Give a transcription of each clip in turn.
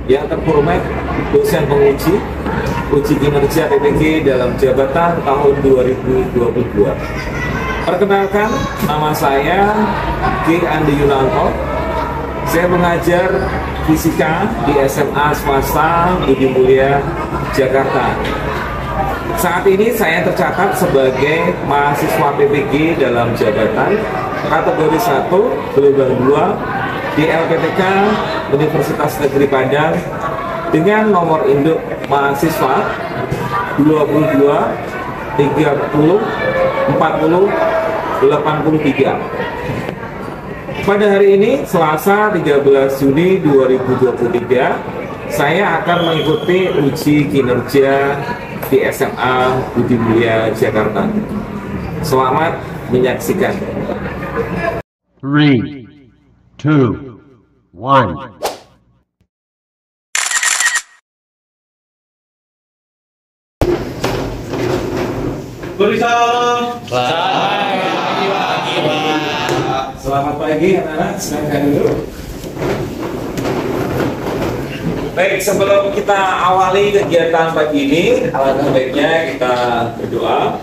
yang terhormat dosen penguji uji kinerja PPG dalam jabatan tahun 2022. Perkenalkan, nama saya G. Andi Yunanto. Saya mengajar fisika di SMA swasta Budi Mulia, Jakarta. Saat ini saya tercatat sebagai mahasiswa PPG dalam jabatan kategori 1 gelombang 2 di LPTK Universitas Negeri Padang dengan nomor induk mahasiswa 22 30 40 83. Pada hari ini, Selasa 13 Juni 2023, saya akan mengikuti uji kinerja di SMA Budi Mulia, Jakarta. Selamat menyaksikan. 3, 2, 1. Selamat pagi anak-anak, silakan dulu. Baik, sebelum kita awali kegiatan pagi ini, alangkah baiknya kita berdoa,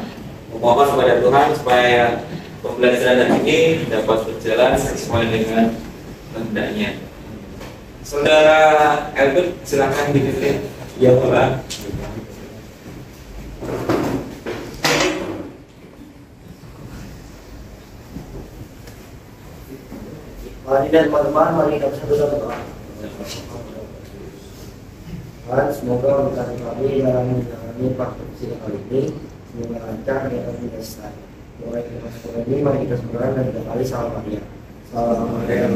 memohon kepada Tuhan supaya pembelajaran hari ini dapat berjalan sesuai dengan kehendaknya. Saudara Elbert, silakan dipimpin. Ya, Pak. Mari dan teman-teman, mari kita bersatu berdoa. Tuhan, semoga memberkati kami dalam menjalani praktisi kali ini, semoga lancar dan tidak selesai. Mulai dari sekolah ini, mari kita sembuhkan dan kita kali salam Maria. Salam Maria,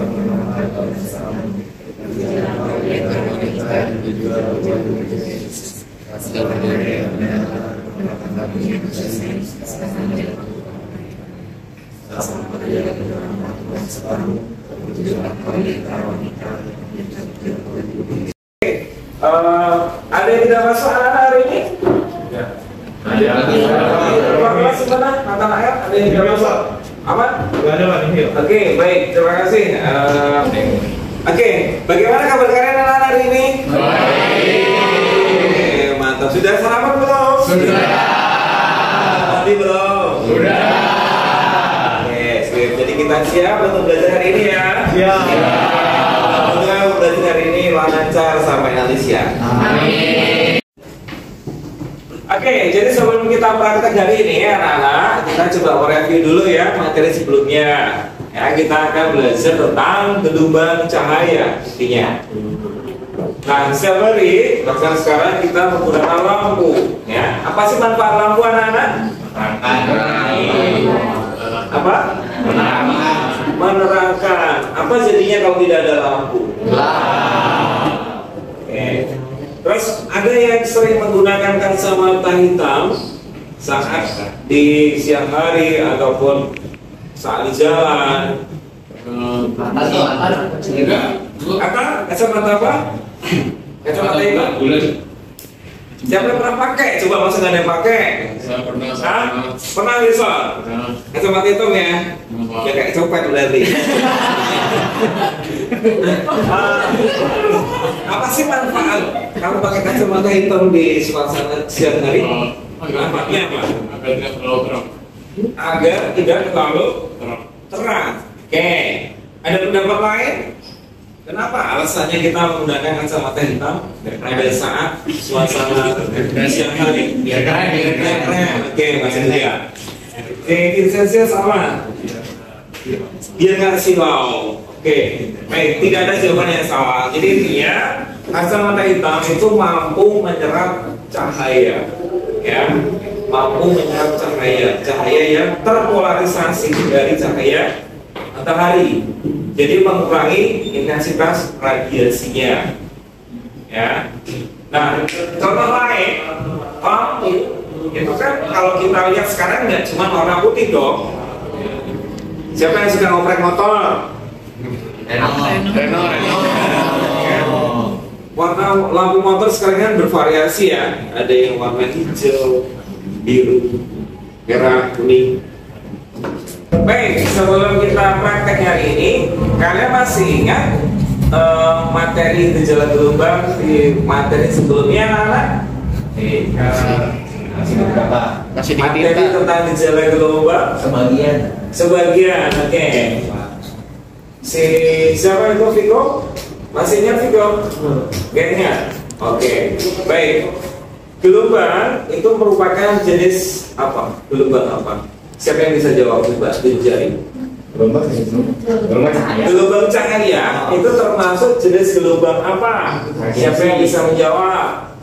ada yang tidak masuk anak-anak hari ini? Ada. Kelas mana? Mata ayat ada yang tidak masuk? Aman? Ada Pak. Oke, baik. Terima kasih. Oke, bagaimana kabar kalian anak-anak hari ini? Baik. Mantap. Sudah sarapan belum? Sudah. Tadi belum? Sudah. Oke, sip. Jadi kita siap untuk belajar hari ini ya? Siap. Semoga belajar hari ini lancar sampai nanti siang. Amin. Oke, jadi sebelum kita praktek hari ini ya anak-anak, kita coba review dulu ya materi sebelumnya. Ya, kita akan belajar tentang gelombang cahaya intinya. Nah, setiap hari, bahkan sekarang kita menggunakan lampu. Ya, apa sih manfaat lampu anak-anak? Apa? Menerangkan. Apa jadinya kalau tidak ada lampu? Oke. Terus ada yang sering menggunakan kacamata hitam saat di siang hari ataupun saat di jalan. Apa? Kacamata apa? Kacamata hitam. Siapa yang pernah pakai? Coba masa nggak ada yang pakai? Saya pernah. Pernah bisa? Kacamata hitam ya? Ya kayak copet berarti. Apa sih manfaat kamu pakai kacamata hitam di suasana siang hari? Manfaatnya apa? Agar tidak terlalu terang. Agar tidak terlalu terang. Oke. Ada pendapat lain? Kenapa alasannya kita menggunakan kacamata hitam pada saat suasana siang hari? Biar keren. Oke, Mas Indra. Oke, intensitasnya sama. Biar nggak silau. Oke, baik, tidak ada jawaban yang salah. Jadi intinya kacamata hitam itu mampu menyerap cahaya, ya, mampu menyerap cahaya yang terpolarisasi dari cahaya matahari. Jadi mengurangi intensitas radiasinya, ya. Nah, contoh lain, lampu itu kan kalau kita lihat sekarang nggak cuma warna putih dong. Siapa yang suka ngoprek motor? Renault. Warna lampu motor sekarang kan bervariasi ya. Ada yang warna hijau, biru, merah, kuning. Baik, sebelum kita praktek hari ini, kalian masih ingat materi gejala gelombang di materi sebelumnya anak? Masih beberapa. Masih Materi dikit tentang gejala gelombang sebagian, oke. Si siapa itu Viko? Masih ingat Viko? Gak ingat? Oke, baik. Gelombang itu merupakan jenis apa? Gelombang apa? Siapa yang bisa jawab? Coba jari. Gelombang cahaya. Gelombang cahaya itu termasuk jenis gelombang apa? Siapa yang bisa menjawab?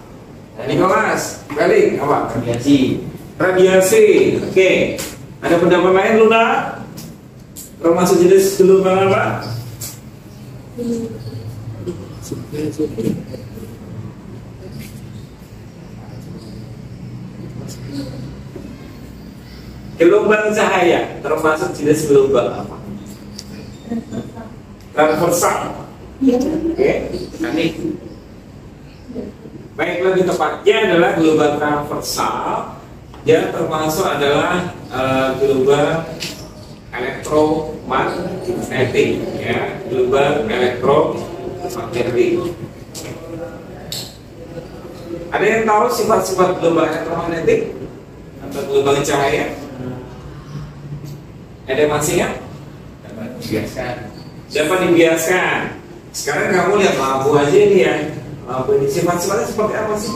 Nikolas, balik apa? Radiasi. Radiasi. Oke. Ada pendapat lain Luna? Termasuk jenis gelombang apa? Gelombang cahaya termasuk jenis gelombang apa? Transversal. Oke. Nanti. Baik, lebih tepatnya adalah gelombang transversal. Dia termasuk adalah gelombang elektromagnetik, ya, gelombang elektromagnetik. Ada yang tahu sifat-sifat gelombang elektromagnetik atau gelombang cahaya? Ada yang masih ingat? Dapat dibiaskan. Sekarang kamu lihat lampu aja ini ya. Lampu ini sifat-sifatnya seperti apa sih?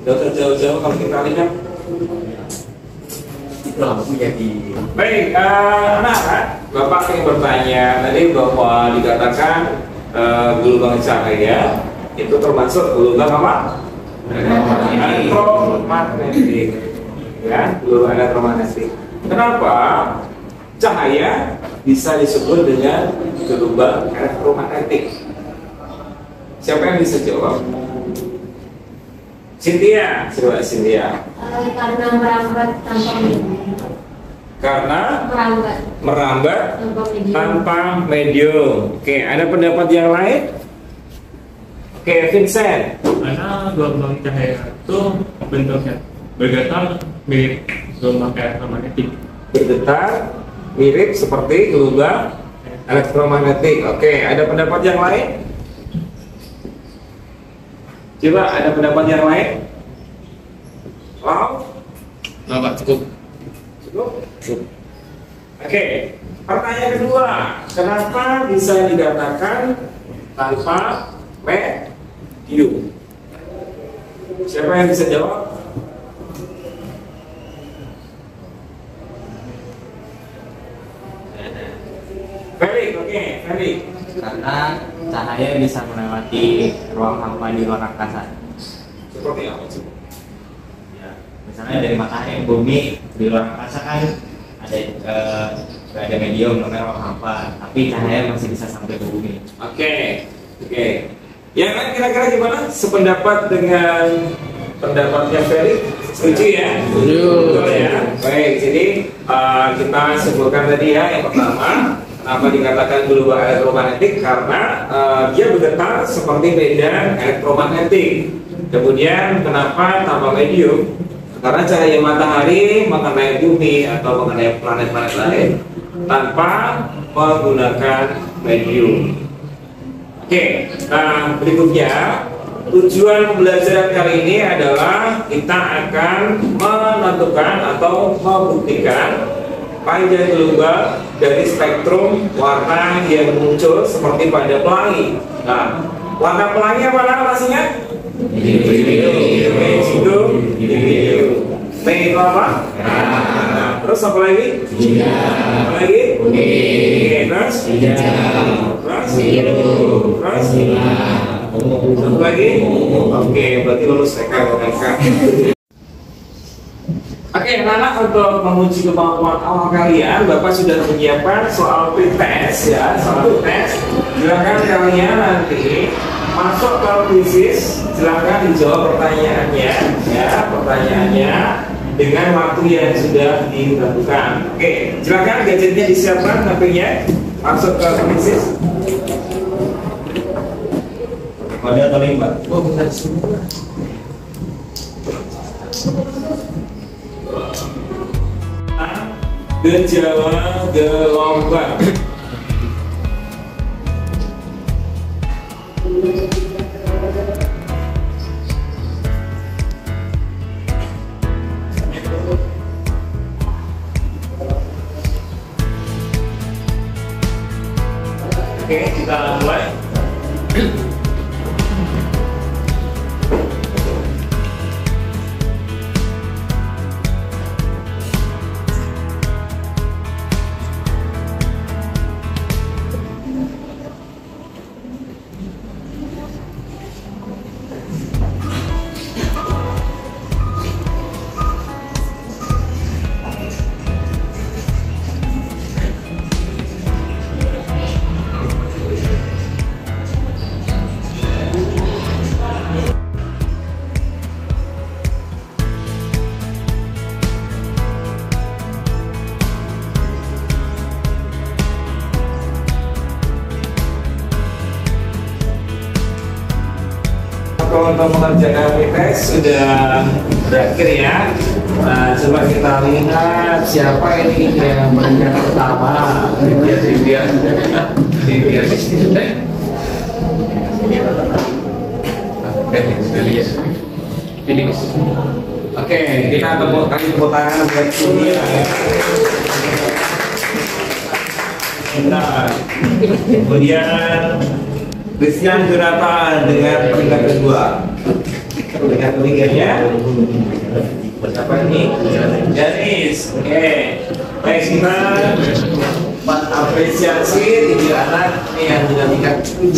Udah jauh-jauh kalau kita lihat. Lampu jadi. Baik, anak-anak, Bapak ingin bertanya tadi bahwa dikatakan gelombang cahaya itu termasuk gelombang apa? Elektromagnetik. Ya, gelombang elektromagnetik. Kenapa cahaya bisa disebut dengan gelombang elektromagnetik? Siapa yang bisa jawab? Cynthia, coba Cynthia. Karena merambat tanpa medium. Karena merambat tanpa medium. tanpa medium. Oke, ada pendapat yang lain? Oke, Vincent. Karena gelombang cahaya itu bentuknya bergetar mirip gelombang elektromagnetik. Bergetar mirip seperti gelombang elektromagnetik. Oke, ada pendapat yang lain? Coba, ada pendapat yang lain? Wow, Pak, cukup. cukup. Oke, pertanyaan kedua, kenapa bisa dikatakan tanpa medium? Siapa yang bisa jawab? Felix, oke, Felix. Karena cahaya bisa melewati ruang hampa di luar angkasa. Seperti apa sih? Ya, misalnya dari matahari ke bumi di luar angkasa kan ada nggak ada medium namanya ruang hampa, tapi cahaya masih bisa sampai ke bumi. Oke, oke. Yang lain kira-kira gimana? Sependapat dengan pendapatnya Felix? Setuju ya? Setuju. Betul ya. Baik, jadi kita sebutkan tadi ya, yang pertama, kenapa dikatakan gelombang elektromagnetik? Karena dia bergetar seperti medan elektromagnetik. Kemudian kenapa tanpa medium? Karena cahaya matahari mengenai bumi atau mengenai planet-planet lain tanpa menggunakan medium. Oke, nah berikutnya tujuan pembelajaran kali ini adalah kita akan menentukan atau membuktikan panjang gelombang dari spektrum warna yang muncul seperti pada pelangi. Nah, warna pelangi apa namanya? Indigo. T itu apa? Nah, terus apa lagi? Apa lagi? Terus? Terus? Satu lagi? Oke, berarti lulus TK. Oke, anak-anak, untuk menguji kemampuan awal kalian, Bapak sudah menyiapkan soal pretest ya, soal pretest. Silakan kalian nanti masuk ke kuisis, silakan dijawab pertanyaannya, ya, pertanyaannya dengan waktu yang sudah ditentukan. Oke, silakan gadgetnya disiapkan, HP-nya masuk ke kuisis. Kode atau link, Pak? Oh, benar semua. Gejala gelombang. Oke, kita mulai. Untuk mengerjakan tes sudah berakhir ya. Nah, coba kita lihat siapa ini yang mengerjakan pertama. Dia. Oke, kita tepuk tangan buat Surya ya. Nah, kemudian Christian Jonathan dengan peringkat kedua. Peringkat ketiganya siapa ini? Janis. Oke. Baik, kita mengapresiasi 3 anak ini yang dengan tingkat 1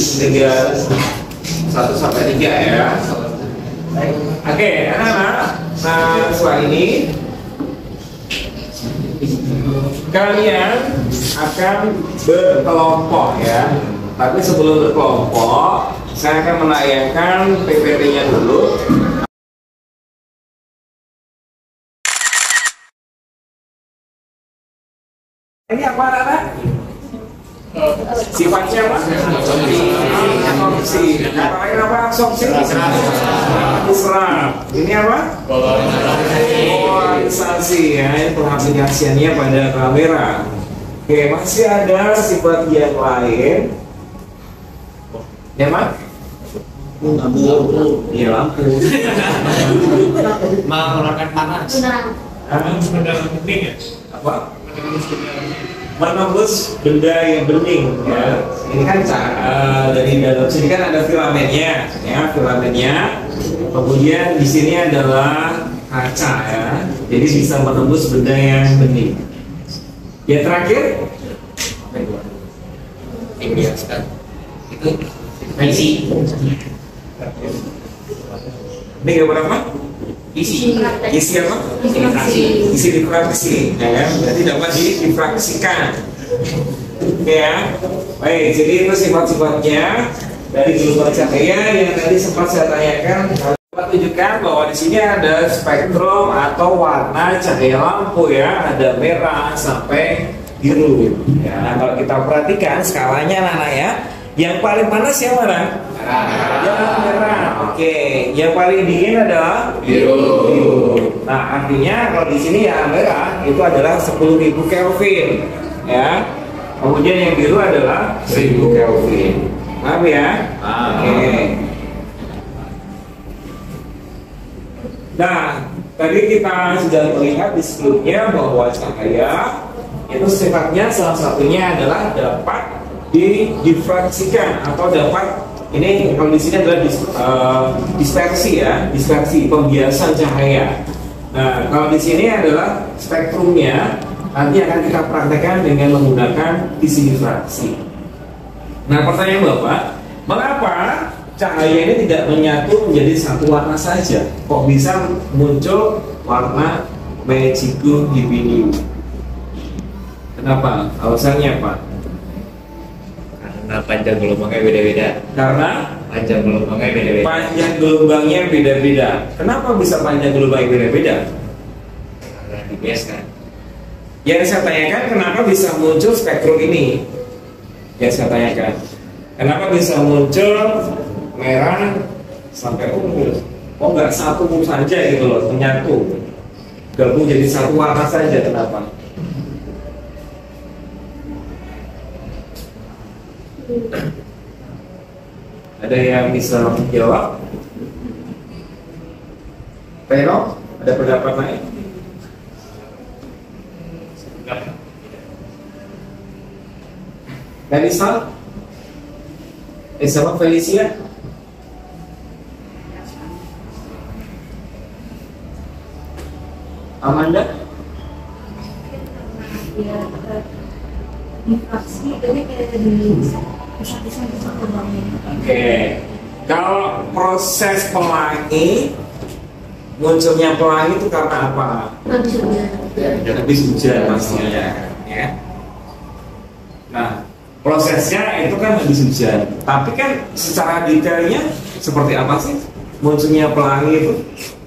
sampai 3 ya. Oke, anak-anak. Nah, setelah ini kalian akan berkelompok ya. Tapi sebelum berkelompok, saya akan menayangkan PPT-nya dulu. Ini apa anak-anak? Sifatnya apa? Absorpsi. Kata lain apa absorpsi? Serap. Ini apa? Polarisasi ya. Ini pengaplikasiannya pada kamera. Oke, masih ada sifat yang lain. Ya, Mak? Lampu. Iya, lampu. Mengeluarkan panas. Apa? Menembus benda yang bening ya. Ini kan dari dalam sini kan ada filamennya ya, filamennya. Kemudian di sini adalah kaca ya. Jadi bisa menembus benda yang bening. Ya terakhir itu isi. Ini gambar apa? Isi apa? Isi difraksi ya kan? Berarti dapat difraksikan. Oke ya. Baik, jadi itu sifat-sifatnya dari gelombang cahaya yang tadi sempat saya tanyakan. Saya tunjukkan bahwa di sini ada spektrum atau warna cahaya lampu ya, ada merah sampai biru. Ya, nah, kalau kita perhatikan skalanya anak-anak ya, yang paling panas yang mana? Yang merah. Oke, yang paling dingin adalah biru. Nah, artinya kalau di sini yang merah itu adalah 10.000 Kelvin, ya. Kemudian yang biru adalah 1.000 Kelvin. Paham ya? Oke. Nah, tadi kita sudah melihat di sebelumnya bahwa cahaya itu sifatnya salah satunya adalah dapat didifraksikan atau dapat, ini kalau di sini adalah dispersi ya, dispersi pembiasan cahaya. Nah, kalau di sini adalah spektrumnya, nanti akan kita praktekkan dengan menggunakan isi difraksi. Nah, pertanyaan Bapak, mengapa cahaya ini tidak menyatu menjadi satu warna saja? Kok bisa muncul warna magico dividium? Kenapa? Alasannya apa? Karena panjang gelombangnya beda-beda. Karena Panjang gelombangnya beda-beda. panjang gelombangnya beda-beda. Kenapa bisa panjang gelombangnya beda-beda? Karena dibiaskan. Yang saya tanyakan, kenapa bisa muncul spektrum ini? Yang saya tanyakan, kenapa bisa muncul merah sampai ungu? Kok nggak satu saja gitu loh, menyatu, gabung jadi satu warna saja? Kenapa? Ada yang bisa menjawab? Pero, ada pendapat lain? Melissa? Sama Felicia? Amanda? Ya, di fraksi ini kayak di pisah-pisah bangun. Oke. Kalau proses pelangi, munculnya pelangi itu karena apa? Maksudnya Habis hujan pastinya, ya. Nah, prosesnya itu kan habis hujan. Tapi kan secara detailnya seperti apa sih munculnya pelangi itu?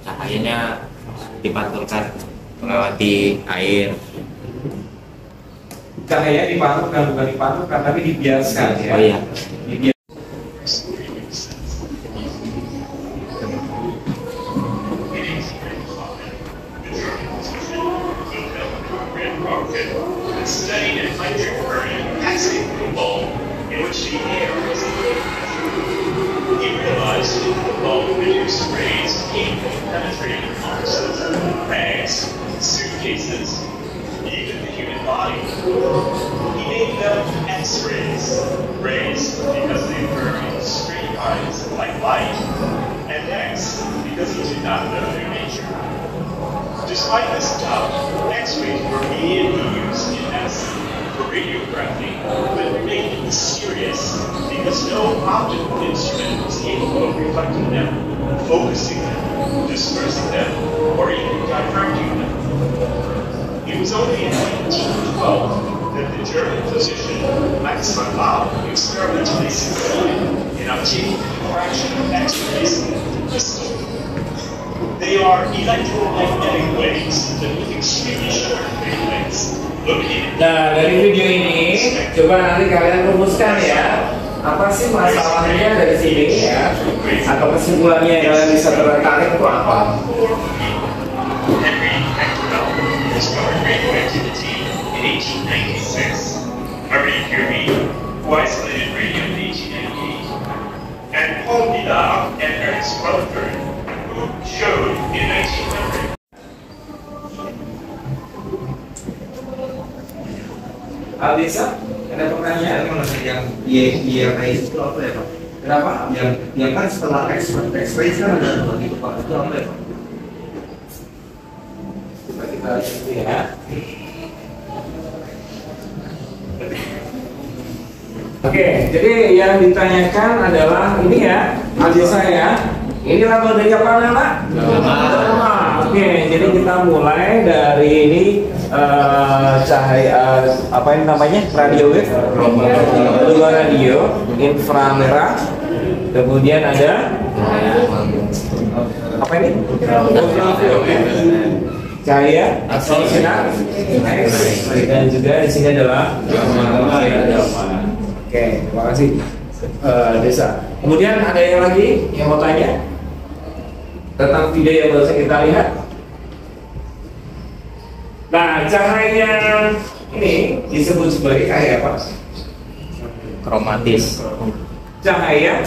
Cahayanya dipantulkan melewati air. Cahaya dipantulkan, bukan dipantulkan, tapi dibiaskan ya. Oh iya. Studied an undercurrent passing through a bulb in which the air is inflated. He realized that the bulb produced rays capable of penetrating boxes, bags, suitcases, even the human body. He named them X-rays. Rays because they occur in straight lines like light, and X because he did not know their nature. Despite this doubt, X-rays were immediately used in medicine for radiography, but remained mysterious because no optical instrument was capable of reflecting them, focusing them, dispersing them, or even diverging them. It was only in 1912 that the German physician Max von Laue experimentally succeeded in obtaining the diffraction of X-rays in the crystal. They are electromagnetic waves that with extremely short wavelengths located. Nah, dari video ini coba nanti kalian rumuskan ya, apa sih masalahnya dari sini ya, atau kesimpulannya yang kalian bisa tertarik itu apa? Henry Becquerel discovered radioactivity in 1896. Marie Curie, who isolated radium in 1898, and Paul Dirac and Ernst Rutherford, who showed in 1900. Alisa, ada pertanyaan? Yang IRA itu apa ya Pak? Kenapa? Yang kan setelah X-ray kan ada dua gitu Pak, itu apa ya Pak? Coba kita lihat ya. Oke, jadi yang ditanyakan adalah ini ya, Alisa ya. Ini level dari apa Nana? Oke, jadi kita mulai dari ini cahaya apa ini namanya? Radio wave, dua radio, inframerah, kemudian ada apa ini? Cahaya sinar X, dan juga di sini adalah gamma. Oke, terima kasih Desa. Kemudian ada yang lagi yang mau tanya tentang video yang baru saja kita lihat? Nah, cahaya ini disebut sebagai cahaya apa? Kromatis. Cahaya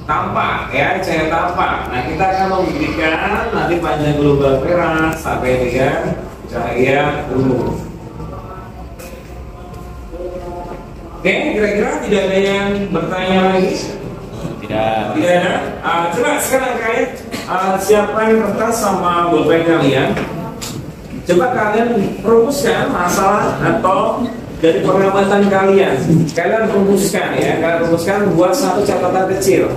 tampak ya, cahaya tampak. Nah, kita akan membuktikan nanti panjang global merah sampai dengan cahaya ungu. Oke, kira-kira tidak ada yang bertanya lagi? Tidak ada. Coba sekarang kalian siapkan kertas sama bolpen kalian. Coba kalian rumuskan masalah atau dari pengamatan kalian. Kalian rumuskan ya. Kalian rumuskan, buat satu catatan kecil.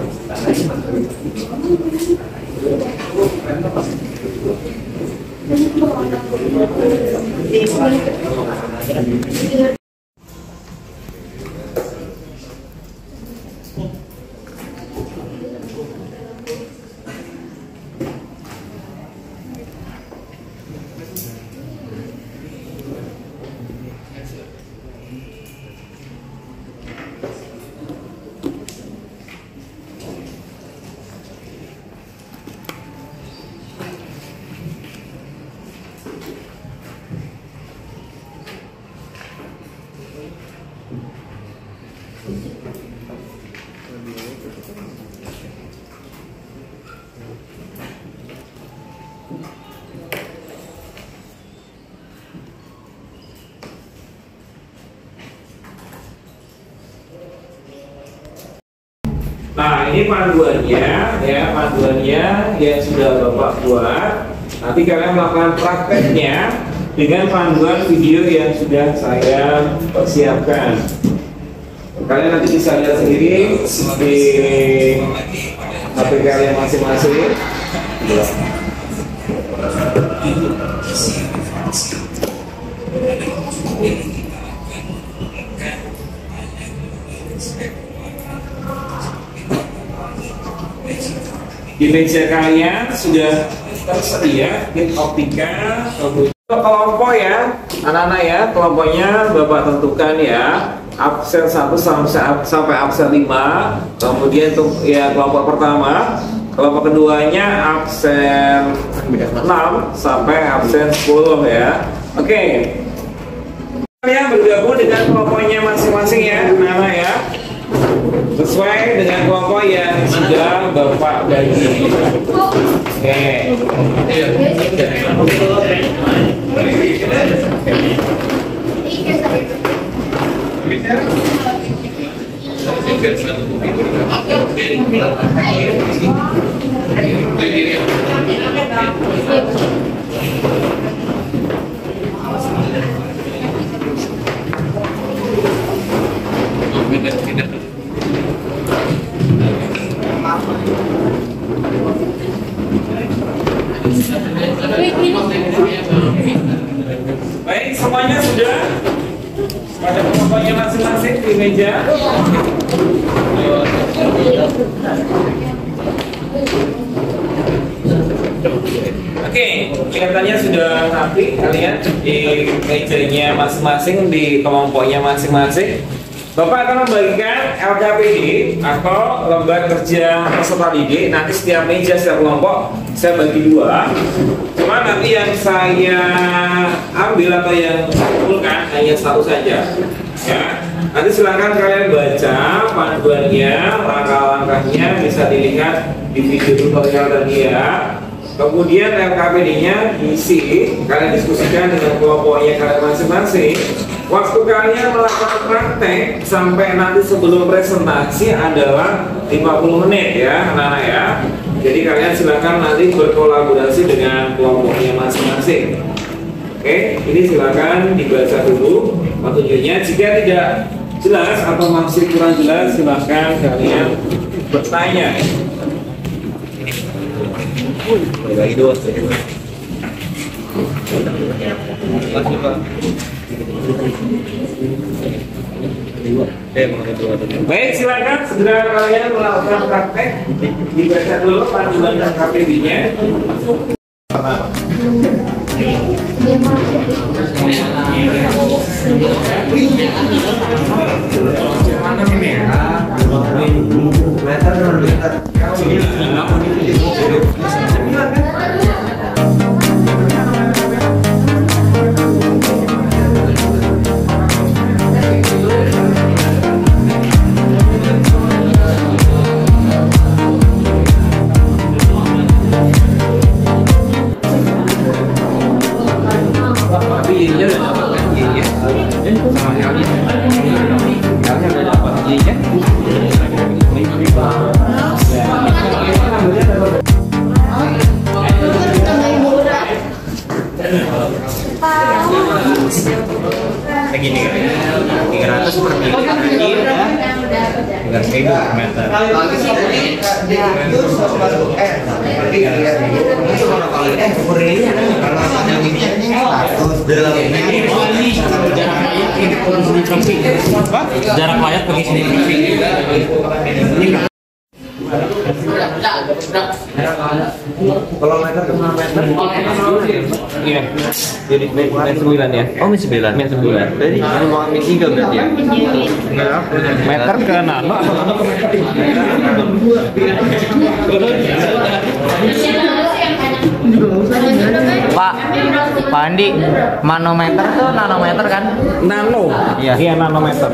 Nah, ini panduannya ya, panduannya yang sudah Bapak buat. Nanti kalian melakukan prakteknya dengan panduan video yang sudah saya persiapkan. Kalian nanti bisa lihat sendiri di HP kalian masing-masing. Di meja kalian sudah tersedia kit optika, kelompok ya, anak-anak ya, kelompoknya Bapak tentukan ya, absen 1 sampai absen 5. Kemudian untuk ya kelompok pertama, kelompok keduanya absen 6 sampai absen 10 ya. Oke. Kalian bergabung dengan kelompoknya masing-masing ya, anak-anak ya. Sesuai dengan kelompok yang sudah Bapak bagi. Oke. Baik, semuanya sudah pada kelompoknya masing-masing di meja. Oke, kelihatannya sudah rapi kalian di mejanya masing-masing, di kelompoknya masing-masing. Bapak akan membagikan LKPD atau lembar kerja peserta didik. Nanti setiap meja, setiap kelompok saya bagi 2. Cuma nanti yang saya ambil atau yang saya kumpulkan hanya 1 saja. Ya, nanti silakan kalian baca panduannya, langkah-langkahnya bisa dilihat di video tutorial tadi ya. Kemudian LKPD-nya diisi, kalian diskusikan dengan kelompoknya kalian masing-masing. Waktu kalian melakukan praktek sampai nanti sebelum presentasi adalah 50 menit ya, anak-anak ya. Jadi kalian silakan nanti berkolaborasi dengan kelompoknya masing-masing. Oke, ini silakan dibaca dulu petunjuknya. Jika tidak jelas atau masih kurang jelas, silakan kalian bertanya. Bagi 2. Makasih Pak. Baik, silakan segera kalian melakukan praktek. Dibaca dulu panduan dan KPD-nya. Begini, 300 per mili lagi udah 3.000 per meter. Jarak layar pakai sini. Kalau meter ke meter? Iya. Jadi min 9 ya. Oh, min 9. Min 9. Jadi mau min 3 berarti ya? Meter ke nano atau nano ke meter? Pak Andi, manometer tuh nanometer kan? Nano. Iya. Iya, nanometer.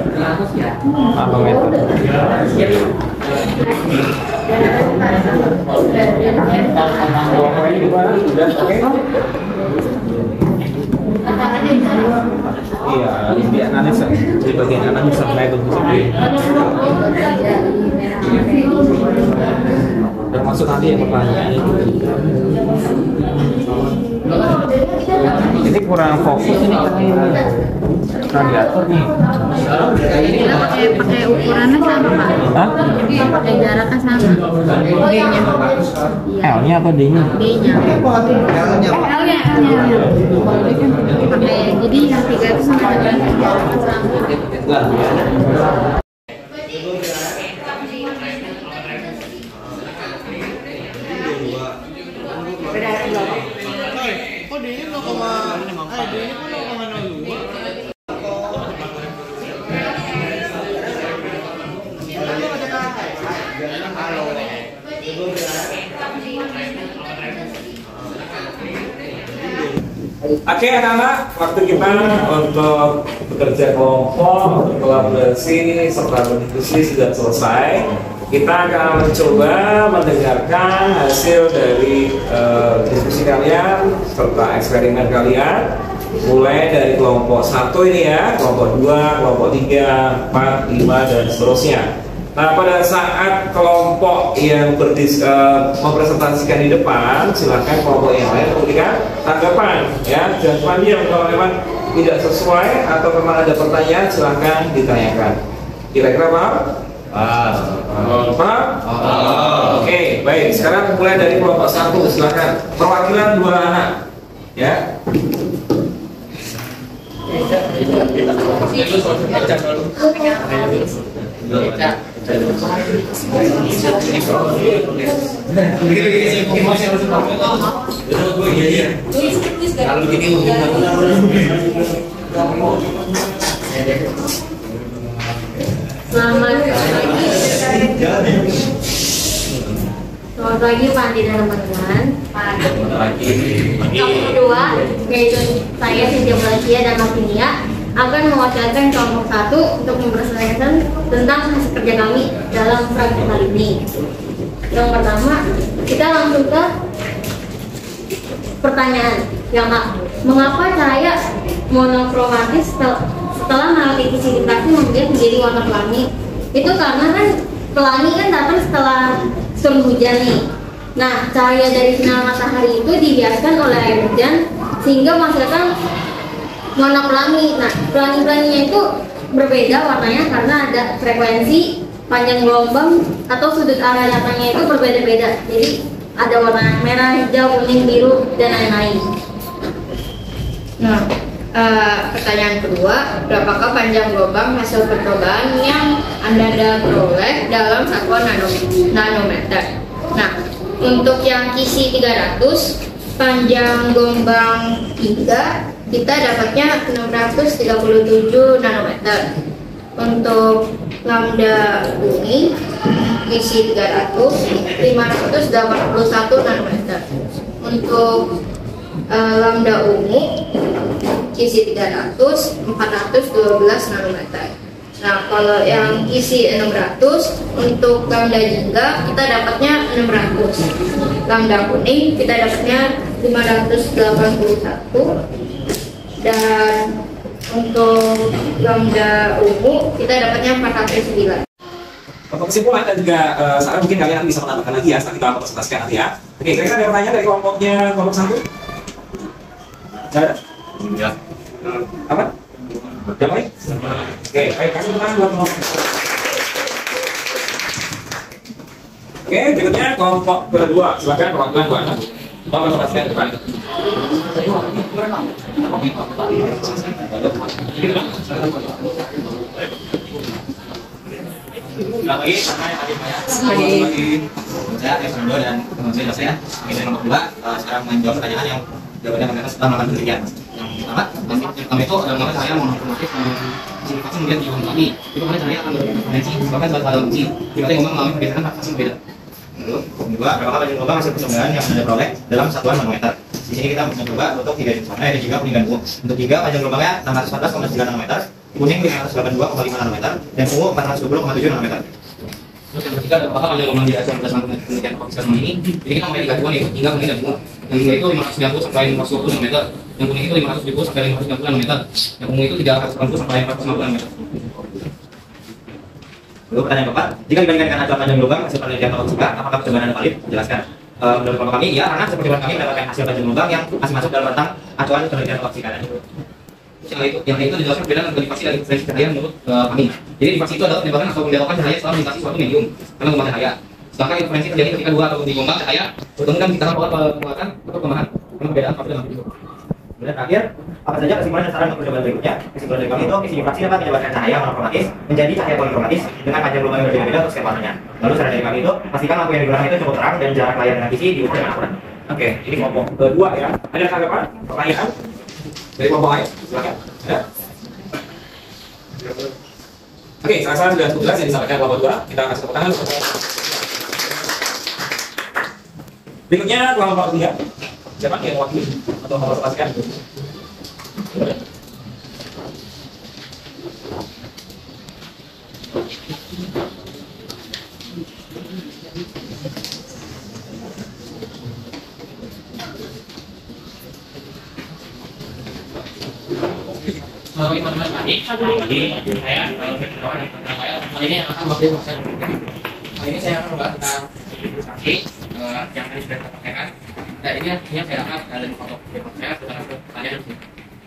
Nanometer. Iya, di analisa, di bagian analisa saya itu. Termasuk nanti yang pertanyaan itu. Ini kurang fokus ini radiator nih. Kita pakai ukurannya sama Pak. Hah? Pakai jaraknya sama. D-nya. L-nya atau D-nya? D-nya. L-nya. Pakai jadi yang 3 itu sama dengan jaraknya sama. Oke anak-anak, waktu kita untuk bekerja kelompok, kolaborasi, serta berdiskusi sudah selesai. Kita akan mencoba mendengarkan hasil dari diskusi kalian serta eksperimen kalian. Mulai dari kelompok 1 ini ya, kelompok 2, kelompok 3, 4, 5, dan seterusnya. Nah, pada saat kelompok yang mempresentasikan di depan, silakan kelompok yang lain memberikan tanggapan ya. Jangan cuma diam, kalau memang tidak sesuai atau memang ada pertanyaan, silakan ditanyakan. Kira-kira paham? Paham? Oke, baik. Sekarang mulai dari kelompok 1, silakan. Perwakilan 2 anak ya. Selamat pagi Pak Andi dan teman-teman. Yang kedua, yaitu saya Cynthia Malaysia dan Martinia akan mewakilkan kelompok 1 untuk mempresentasikan tentang hasil kerja kami dalam proyek kali ini. Yang pertama, kita langsung ke pertanyaan yang A. Mengapa cahaya monokromatis setelah melalui kisi difraksi membuat menjadi warna pelangi? Itu karena kan pelangi kan datang setelah turun hujan nih. Nah, cahaya dari sinar matahari itu dibiaskan oleh air hujan sehingga menghasilkan warna pelangi. Nah, pelangi-pelanginya itu berbeda warnanya karena ada frekuensi, panjang gelombang, atau sudut arah nyatanya itu berbeda-beda. Jadi ada warna merah, hijau, kuning, biru, dan lain-lain. Nah, pertanyaan kedua, berapakah panjang gelombang hasil percobaan yang Anda peroleh dalam satuan nanometer? Nah, untuk yang kisi 300, panjang gelombang 3 kita dapatnya 637 nanometer. Untuk lambda kuning kisi 300 581 nanometer. Untuk lambda ungu kisi 300 412 nanometer. Nah, kalau yang kisi 600 untuk lambda jingga kita dapatnya 600. Lambda kuning kita dapatnya 581. Dan untuk lambda ungu kita dapatnya 409. Untuk kesimpulan dan juga saran mungkin kalian bisa menambahkan lagi ya setelah kita presentasikan nanti ya. Oke, kira-kira ada pertanyaan dari kelompok 1? Ada? Ya. Apa? Yang lain? Oke, baik, kasih tangan buat kelompok. Oke, berikutnya kelompok kedua. Silakan perwakilan 2 anak. Bapak presentasikan depan. Selamat pagi, saya Fernando dan teman saya. Ini nomor 2. Sekarang menjawab pertanyaan yang jawabannya ternyata setelah melakukan penelitian. Yang pertama itu mengapa saya monokromatis sifat kemudian diulang lagi. Itu kemudian saya akan berpotensi disebabkan suatu hal kunci. Tiba-tiba ngomong mengalami perbedaan vaksin berbeda. Lalu, kedua, berapakah panjang gelombang hasil percobaan yang Anda peroleh dalam satuan nanometer? Di sini kita mencoba untuk 3 jenis warna, dan juga kuning dan ungu. Untuk 3, panjang gelombangnya 614,9 nanometer, kuning 582,5 nanometer, dan ungu 420,7 nanometer. Terus yang ketiga, apakah panjang gelombang di hasil berdasarkan penelitian fokus ini? Jadi kita memiliki 3 tipe nih, hingga kuning dan ungu. Yang hingga itu 590 sampai 520 nanometer, yang kuning itu 570 sampai 590 nanometer, yang ungu itu 380 sampai 450 nanometer. Lalu pertanyaan keempat, jika dibandingkan dengan acuan panjang gelombang hasil penelitian topik fisika, apakah percobaan Anda valid? Jelaskan. Menurut kelompok kami, ya, karena hasil percobaan kami mendapatkan hasil panjang gelombang yang masih masuk dalam rentang acuan penelitian topik fisika tadi. Yang itu dijelaskan berbeda dengan diffraksi dari refleksi cahaya menurut kami. Jadi diffraksi itu adalah penembakan atau mendelokkan cahaya setelah melintasi suatu medium karena gelombang cahaya. Sedangkan interferensi terjadi ketika dua atau lebih gelombang cahaya bertemu dan menciptakan pola penguatan atau kelemahan. Perbedaan satu dengan itu. Kemudian terakhir, apa saja kesimpulan dan saran untuk percobaan berikutnya? Kesimpulan dari kami itu, isi diffraksi dapat menyebabkan cahaya monokromatis menjadi cahaya polikromatis dengan panjang gelombang yang berbeda-beda untuk setiap warnanya. Lalu saran dari kami itu, pastikan lampu yang digunakan itu cukup terang dan jarak layar dengan isi diukur dengan akurat. Oke, ini kelompok kedua ya. Ada tanggapan? Pertanyaan? Dari kelompok lain? Silakan. Ada? Oke, saran sudah tugas yang disampaikan kelompok kedua. Kita kasih tepuk tangan. Berikutnya kelompok ketiga. Siapa yang mewakili atau mempresentasikan? Halo teman-teman, kali ini akan membahas kali ini saya akan membahas tentang diffraksi yang tadi sudah kita pakaikan. Dan ini artinya saya akan dari foto saya sekarang ke pertanyaan sih.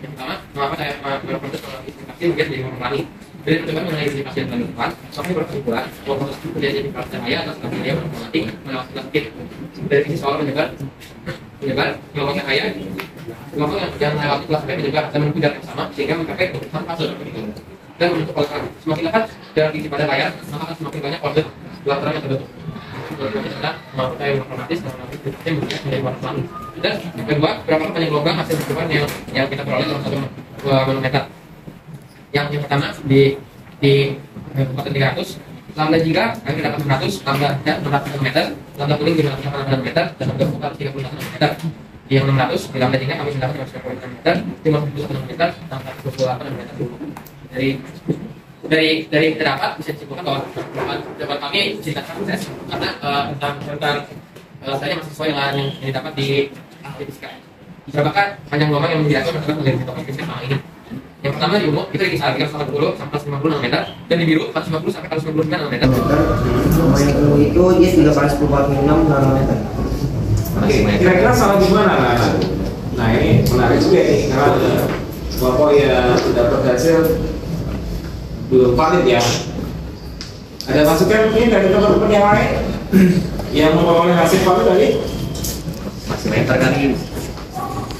Yang pertama, mengapa saya berproses mengenai diffraksi mungkin menjadi monoklani? Dari percobaan mengenai diffraksi yang kami lakukan, kami berkesimpulan bahwa proses itu terjadi diffraksi cahaya atas cahaya monokromatik melewati sedikit. Dari sisi soal menyebar gelombang cahaya, gelombang yang melewati kelas B menyebar dan menempuh jarak yang sama sehingga mencapai keputusan fase dan membentuk pola terang. Semakin dekat jarak isi pada layar, maka akan semakin banyak orbit gelombang terang yang terbentuk. Adalah mampu cahaya monokromatis dan yang berubah menjadi warna pelangi. Dan yang kedua, berapa panjang gelombang hasil percobaan yang kita peroleh dalam 1 manometer. Yang pertama di kekuatan 300. Lambda jika kami dapat 100, lambda 600 meter, lambda kuning di 8 meter, dan lambda vokal 31 meter. Di yang 600, di lambda jika kami mendapat 196 meter, 51 meter, lambda 28 meter. Dari kita dapat bisa disimpulkan bahwa jawaban kami tidak sukses karena tentang saya masih sesuai dengan yang didapat di fisika. Berapakah panjang gelombang yang menjelaskan masalah mengenai topik fisika sama ini? Yang pertama di umum itu di kisaran 380 sampai 150 meter, dan di biru 450 sampai 199 meter. Kalau yang ungu itu dia 3 kali 10 46 nanometer. Oke, kira-kira salah di mana? Nah ini menarik juga nih karena kelompok yang sudah berhasil belum valid ya. Ada masukan mungkin dari teman-teman yang lain yang memperoleh hasil valid tadi? Masih meter kan ini.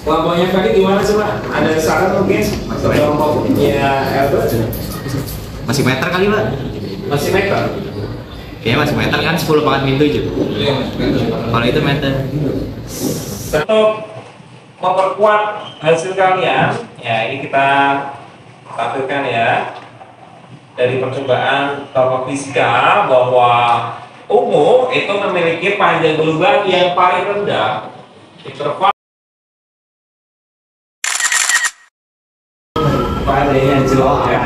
Kelompoknya tadi gimana coba? Ada saran mungkin? Kelompoknya Albert? Masih meter kali Pak? Masih meter? Kayaknya masih meter kan 10 pangkat pintu itu. Kalau itu meter. Untuk memperkuat hasil kalian, ya ini kita tampilkan ya dari percobaan topik fisika bahwa ungu itu memiliki panjang gelombang yang paling rendah, interval padanya jelas ya.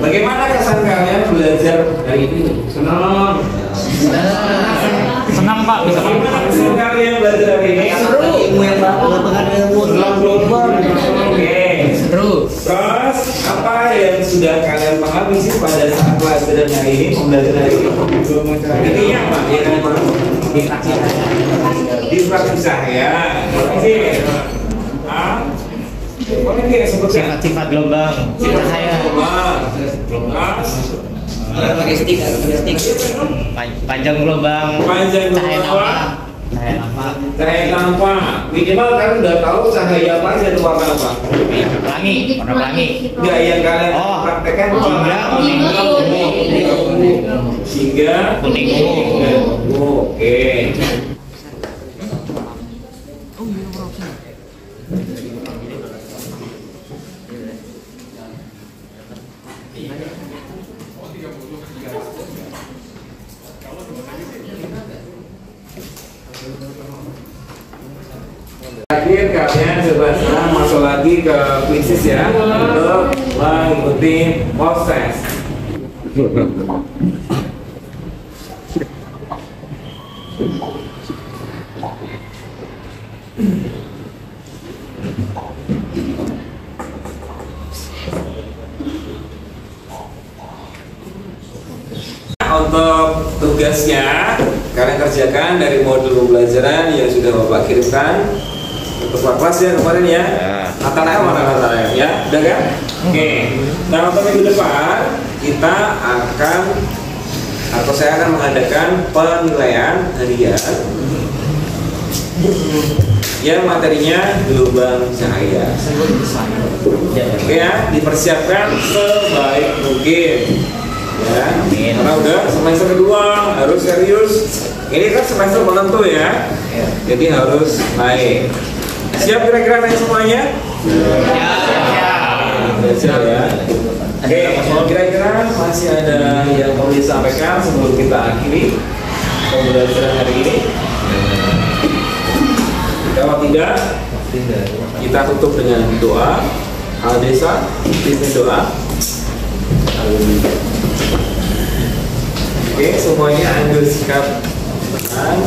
Bagaimana kesan kalian belajar hari ini? Senang. Senang Pak, bisa Pak. Bagaimana kesan kalian belajar hari ini? Seru. Ilmu yang pengen ilmu dalam gelombang. Oke. Seru. Terus apa yang sudah kalian pahami sih pada saat pelajaran hari ini, pembelajaran hari ini? Intinya apa? Yang kalian pahami? Diffraksi cahaya. Oke. Sifat gelombang, cahaya, Pakai stick, panjang gelombang, cahaya nampak, cahaya nampak. Minimal kalian udah tahu cahaya apa aja itu warna apa? pelangi, warna pelangi. Enggak, yang kalian praktekkan warna hingga kuning. Oke. Terakhir kalian coba sekarang masuk lagi ke quizzes ya untuk mengikuti proses. tugasnya kalian kerjakan dari modul pembelajaran yang sudah Bapak kirimkan untuk kelas ya kemarin ya. Natalnya mana Natalnya ya? Udah kan? Oke. Nah, untuk minggu depan kita akan atau saya akan mengadakan penilaian harian yang materinya gelombang cahaya. Oke ya, dipersiapkan sebaik mungkin ya. Karena udah semester kedua harus serius. Ini kan semester penentu ya, jadi harus naik. Siap kira-kira naik semuanya? Siap ya. Oke, kira-kira masih ada yang perlu disampaikan sebelum kita akhiri pembelajaran hari ini? Kalau tidak, kita tutup dengan doa. Al-Desa, pimpin doa. Oke, semuanya ambil sikap tenang,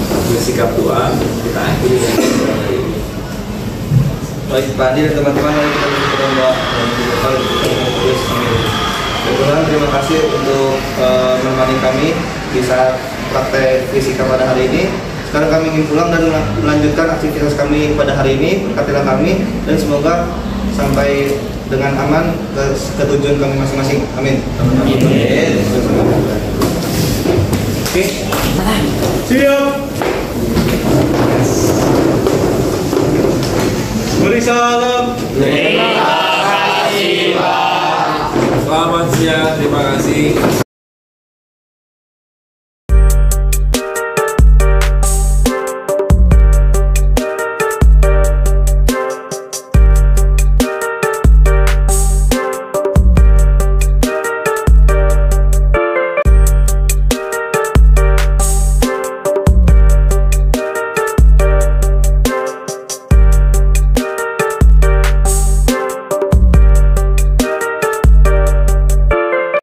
ambil sikap doa. Kita akhiri dengan doa hari ini. Baik Pak Andi dan teman-teman, mari kita berdoa dan berdoa terus. Tuhan, terima kasih untuk menemani kami di saat praktek fisika pada hari ini. Sekarang kami ingin pulang dan melanjutkan aktivitas kami pada hari ini. Berkatilah kami dan semoga sampai dengan aman ke tujuan kami masing-masing. Amin. Oke, Siap. Beri salam. selamat siang, terima kasih.